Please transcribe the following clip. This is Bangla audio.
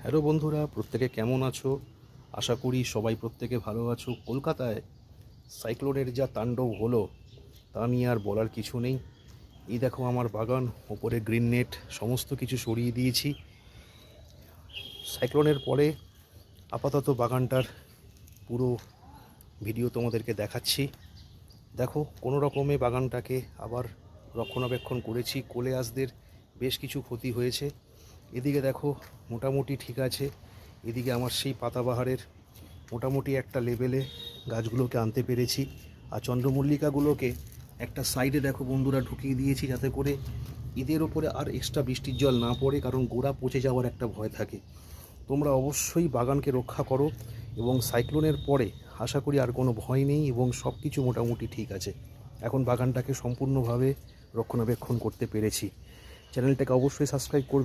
হ্যালো বন্ধুরা, প্রত্যেকে কেমন আছো? আশা করি সবাই প্রত্যেকে ভালো আছো। কলকাতায় সাইক্লোনের যা তাণ্ডব হলো তা নিয়ে আর বলার কিছু নেই। এই দেখো আমার বাগান, ওপরে গ্রিন নেট সমস্ত কিছু সরিয়ে দিয়েছি। সাইক্লোনের পরে আপাতত বাগানটার পুরো ভিডিও তোমাদেরকে দেখাচ্ছি। দেখো কোনো রকমে বাগানটাকে আবার রক্ষণাবেক্ষণ করেছি। কোলেয়াসদের বেশ কিছু ক্ষতি হয়েছে। এদিকে দেখো মোটামুটি ঠিক আছে। এদিকে আমার সেই পাতাবাহারের মোটামুটি একটা লেভেলে গাছগুলোকে আনতে পেরেছি। আর চন্দ্রমল্লিকাগুলোকে একটা সাইডে দেখো বন্ধুরা ঢুকিয়ে দিয়েছি, যাতে করে এদের ওপরে আর এক্সট্রা বৃষ্টির জল না পড়ে, কারণ গোড়া পচে যাওয়ার একটা ভয় থাকে। তোমরা অবশ্যই বাগানকে রক্ষা করো, এবং সাইক্লোনের পরে আশা করি আর কোনো ভয় নেই এবং সব কিছু মোটামুটি ঠিক আছে। এখন বাগানটাকে সম্পূর্ণভাবে রক্ষণাবেক্ষণ করতে পেরেছি। চ্যানেলটাকে অবশ্যই সাবস্ক্রাইব করবে।